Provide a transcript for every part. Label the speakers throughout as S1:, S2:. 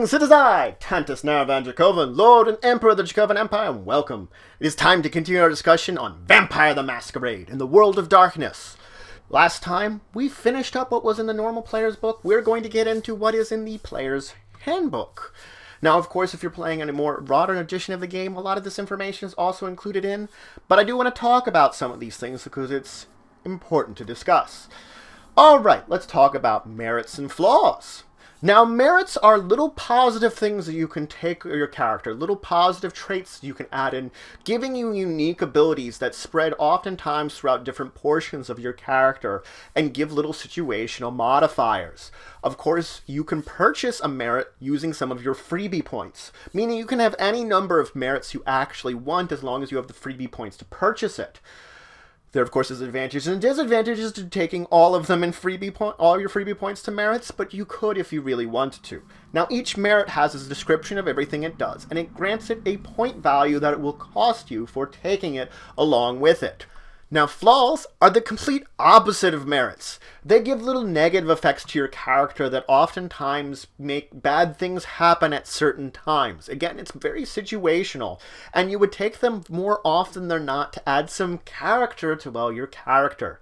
S1: Greetings, it is I, Tantus Naravan Dracovin, Lord and Emperor of the Dracovin Empire, and welcome. It is time to continue our discussion on Vampire the Masquerade in the World of Darkness. Last time, we finished up what was in the normal player's book. We're going to get into what is in the player's handbook. Now, of course, if you're playing a more modern edition of the game, a lot of this information is also included in, but I do want to talk about some of these things because it's important to discuss. Alright, let's talk about merits and flaws. Now, merits are little positive things that you can take of your character, little positive traits you can add in, giving you unique abilities that spread oftentimes throughout different portions of your character and give little situational modifiers. Of course, you can purchase a merit using some of your freebie points, meaning you can have any number of merits you actually want as long as you have the freebie points to purchase it. There, of course, is advantages and disadvantages to taking all of them in all your freebie points to merits, but you could if you really wanted to. Now, each merit has a description of everything it does, and it grants it a point value that it will cost you for taking it along with it. Now, flaws are the complete opposite of merits. They give little negative effects to your character that oftentimes make bad things happen at certain times. Again, it's very situational, and you would take them more often than not to add some character to, well, your character.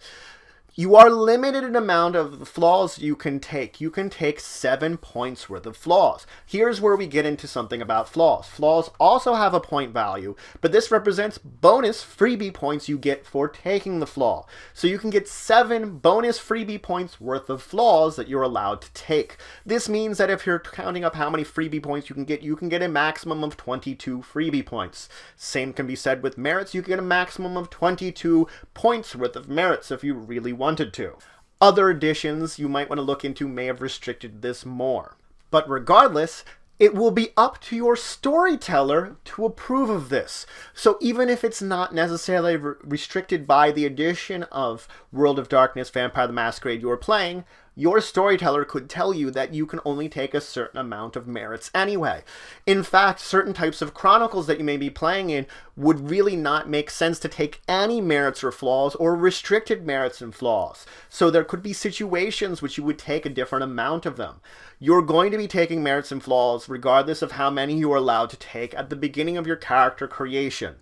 S1: You are limited in amount of flaws you can take. You can take 7 points worth of flaws. Here's where we get into something about flaws. Flaws also have a point value, but this represents bonus freebie points you get for taking the flaw. So you can get 7 bonus freebie points worth of flaws that you're allowed to take. This means that if you're counting up how many freebie points you can get a maximum of 22 freebie points. Same can be said with merits. You can get a maximum of 22 points worth of merits if you really wanted to. Other editions you might want to look into may have restricted this more. But regardless, it will be up to your storyteller to approve of this. So even if it's not necessarily restricted by the edition of World of Darkness, Vampire the Masquerade you are playing, your storyteller could tell you that you can only take a certain amount of merits anyway. In fact, certain types of chronicles that you may be playing in would really not make sense to take any merits or flaws or restricted merits and flaws. So there could be situations which you would take a different amount of them. You're going to be taking merits and flaws regardless of how many you are allowed to take at the beginning of your character creation.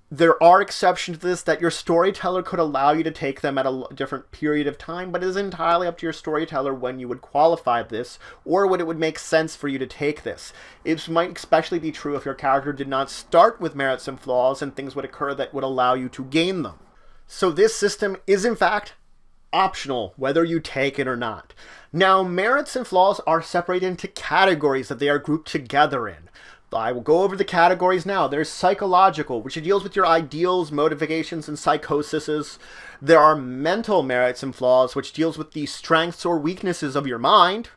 S1: There are exceptions to this that your storyteller could allow you to take them at a different period of time, but it is entirely up to your storyteller when you would qualify this or when it would make sense for you to take this. It might especially be true if your character did not start with merits and flaws and things would occur that would allow you to gain them. So this system is in fact optional whether you take it or not. Now, merits and flaws are separated into categories that they are grouped together in. I will go over the categories now. There's psychological, which deals with your ideals, motivations, and psychoses. There are mental merits and flaws, which deals with the strengths or weaknesses of your mind.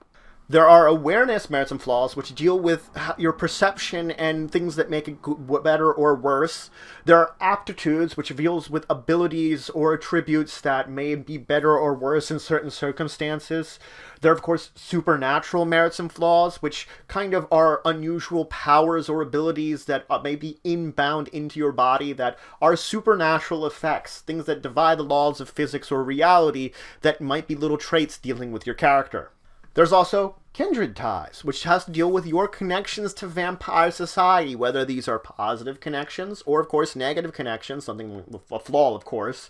S1: There are awareness merits and flaws, which deal with your perception and things that make it better or worse. There are aptitudes, which deals with abilities or attributes that may be better or worse in certain circumstances. There are, of course, supernatural merits and flaws, which kind of are unusual powers or abilities that may be inbound into your body that are supernatural effects, things that defy the laws of physics or reality that might be little traits dealing with your character. There's also kindred ties, which has to deal with your connections to vampire society, whether these are positive connections or, of course, negative connections, something with a flaw, of course.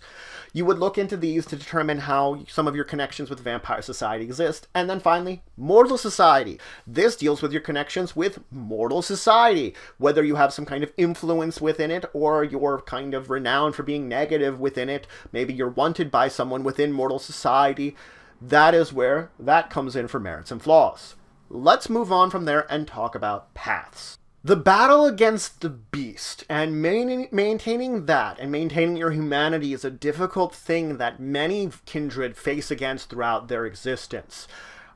S1: You would look into these to determine how some of your connections with vampire society exist. And then finally, mortal society. This deals with your connections with mortal society, whether you have some kind of influence within it or you're kind of renowned for being negative within it. Maybe you're wanted by someone within mortal society. That is where that comes in for merits and flaws. Let's move on from there and talk about paths. The battle against the beast and maintaining that and maintaining your humanity is a difficult thing that many kindred face against throughout their existence.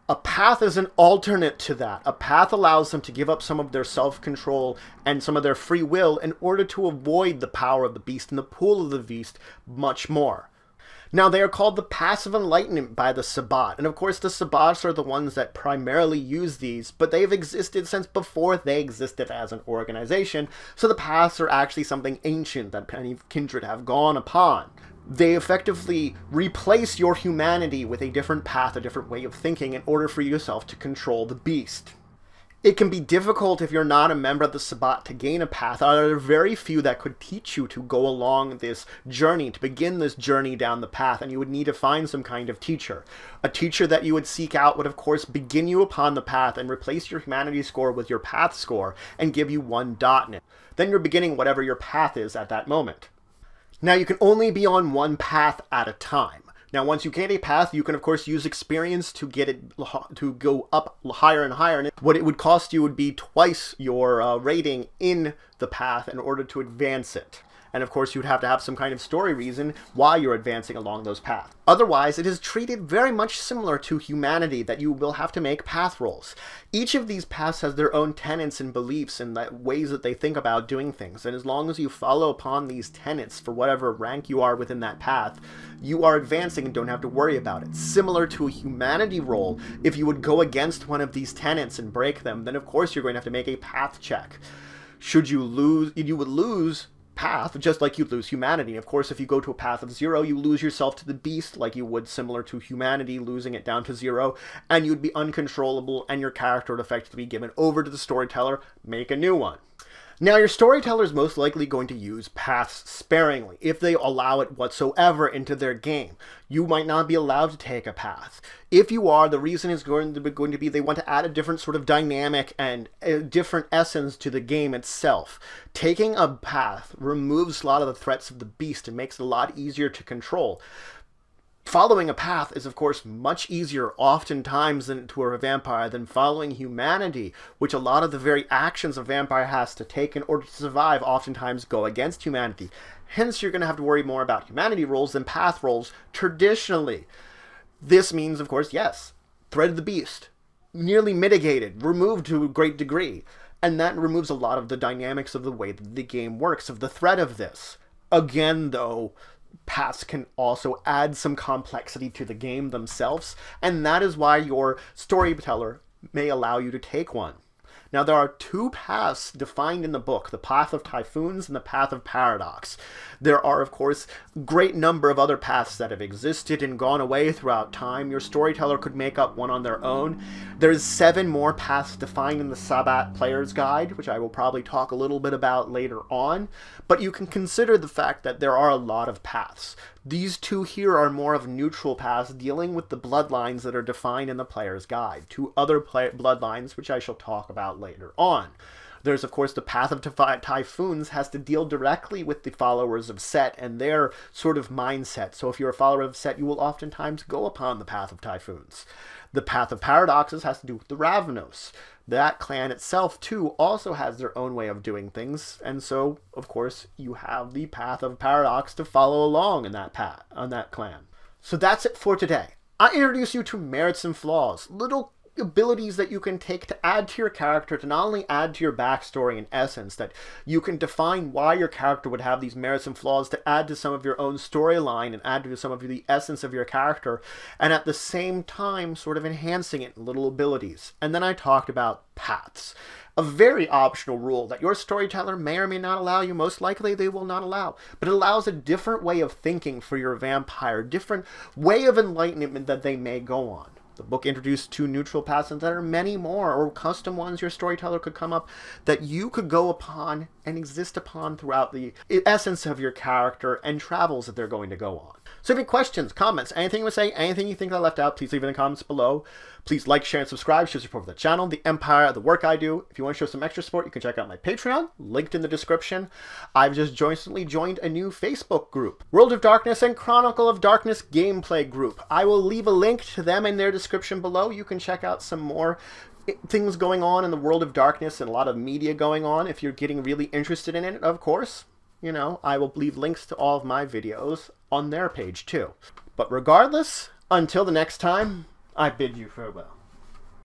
S1: A path is an alternate to that. A path allows them to give up some of their self-control and some of their free will in order to avoid the power of the beast and the pull of the beast much more. Now, they are called the passive enlightenment by the Sabbat, and of course the Sabbats are the ones that primarily use these, but they've existed since before they existed as an organization, so the paths are actually something ancient that many kindred have gone upon. They effectively replace your humanity with a different path, a different way of thinking in order for yourself to control the beast. It can be difficult if you're not a member of the Sabbat to gain a path. There are very few that could teach you to go along this journey, to begin this journey down the path, and you would need to find some kind of teacher. A teacher that you would seek out would, of course, begin you upon the path and replace your humanity score with your path score and give you 1 dot in it. Then you're beginning whatever your path is at that moment. Now, you can only be on 1 path at a time. Now, once you get a path, you can, of course, use experience to get it to go up higher and higher. And what it would cost you would be twice your rating in the path in order to advance it. And, of course, you'd have to have some kind of story reason why you're advancing along those paths. Otherwise, it is treated very much similar to humanity, that you will have to make path rolls. Each of these paths has their own tenets and beliefs and ways that they think about doing things. And as long as you follow upon these tenets for whatever rank you are within that path, you are advancing and don't have to worry about it. Similar to a humanity roll, if you would go against one of these tenets and break them, then of course you're going to have to make a path check. Should you lose, you would lose path, just like you'd lose humanity. Of course, if you go to a path of 0, you lose yourself to the beast, like you would similar to humanity, losing it down to 0, and you'd be uncontrollable, and your character would effectively be given over to the storyteller, make a new one. Now, your storyteller is most likely going to use paths sparingly, if they allow it whatsoever into their game. You might not be allowed to take a path. If you are, the reason is going to be they want to add a different sort of dynamic and a different essence to the game itself. Taking a path removes a lot of the threats of the beast and makes it a lot easier to control. Following a path is, of course, much easier oftentimes to a vampire than following humanity, which a lot of the very actions a vampire has to take in order to survive oftentimes go against humanity. Hence, you're going to have to worry more about humanity rolls than path rolls traditionally. This means, of course, yes, threat of the beast, nearly mitigated, removed to a great degree, and that removes a lot of the dynamics of the way that the game works, of the threat of this. Again, though, paths can also add some complexity to the game themselves, and that is why your storyteller may allow you to take one. Now, there are 2 paths defined in the book, the path of Typhoons and the path of Paradox. There are, of course, a great number of other paths that have existed and gone away throughout time. Your storyteller could make up one on their own. There's 7 more paths defined in the Sabbat Player's Guide, which I will probably talk a little bit about later on. But you can consider the fact that there are a lot of paths. These 2 here are more of neutral paths dealing with the bloodlines that are defined in the Player's Guide. 2 other bloodlines, which I shall talk about later on. There's, of course, the path of Typhoons has to deal directly with the followers of Set and their sort of mindset. So if you're a follower of Set, you will oftentimes go upon the path of Typhoons. The path of Paradoxes has to do with the Ravenos. That clan itself, too, also has their own way of doing things, and so, of course, you have the path of Paradox to follow along in that path, on that clan. So that's it for today. I introduce you to merits and flaws, little abilities that you can take to add to your character, to not only add to your backstory and essence, that you can define why your character would have these merits and flaws, to add to some of your own storyline and add to some of the essence of your character, and at the same time sort of enhancing it in little abilities. And then I talked about paths. A very optional rule that your storyteller may or may not allow you. Most likely they will not allow. But it allows a different way of thinking for your vampire, different way of enlightenment that they may go on. The book introduced 2 neutral paths, and there are many more, or custom ones your storyteller could come up that you could go upon and exist upon throughout the essence of your character and travels that they're going to go on. So if you have any questions, comments, anything you want to say, anything you think I left out, please leave it in the comments below. Please like, share, and subscribe. Show support for the channel, the Empire, the work I do. If you want to show some extra support, you can check out my Patreon, linked in the description. I've just recently joined a new Facebook group, World of Darkness and Chronicle of Darkness gameplay group. I will leave a link to them in their description below. You can check out some more things going on in the World of Darkness and a lot of media going on if you're getting really interested in it, of course. You know, I will leave links to all of my videos on their page too. But regardless, until the next time, I bid you farewell.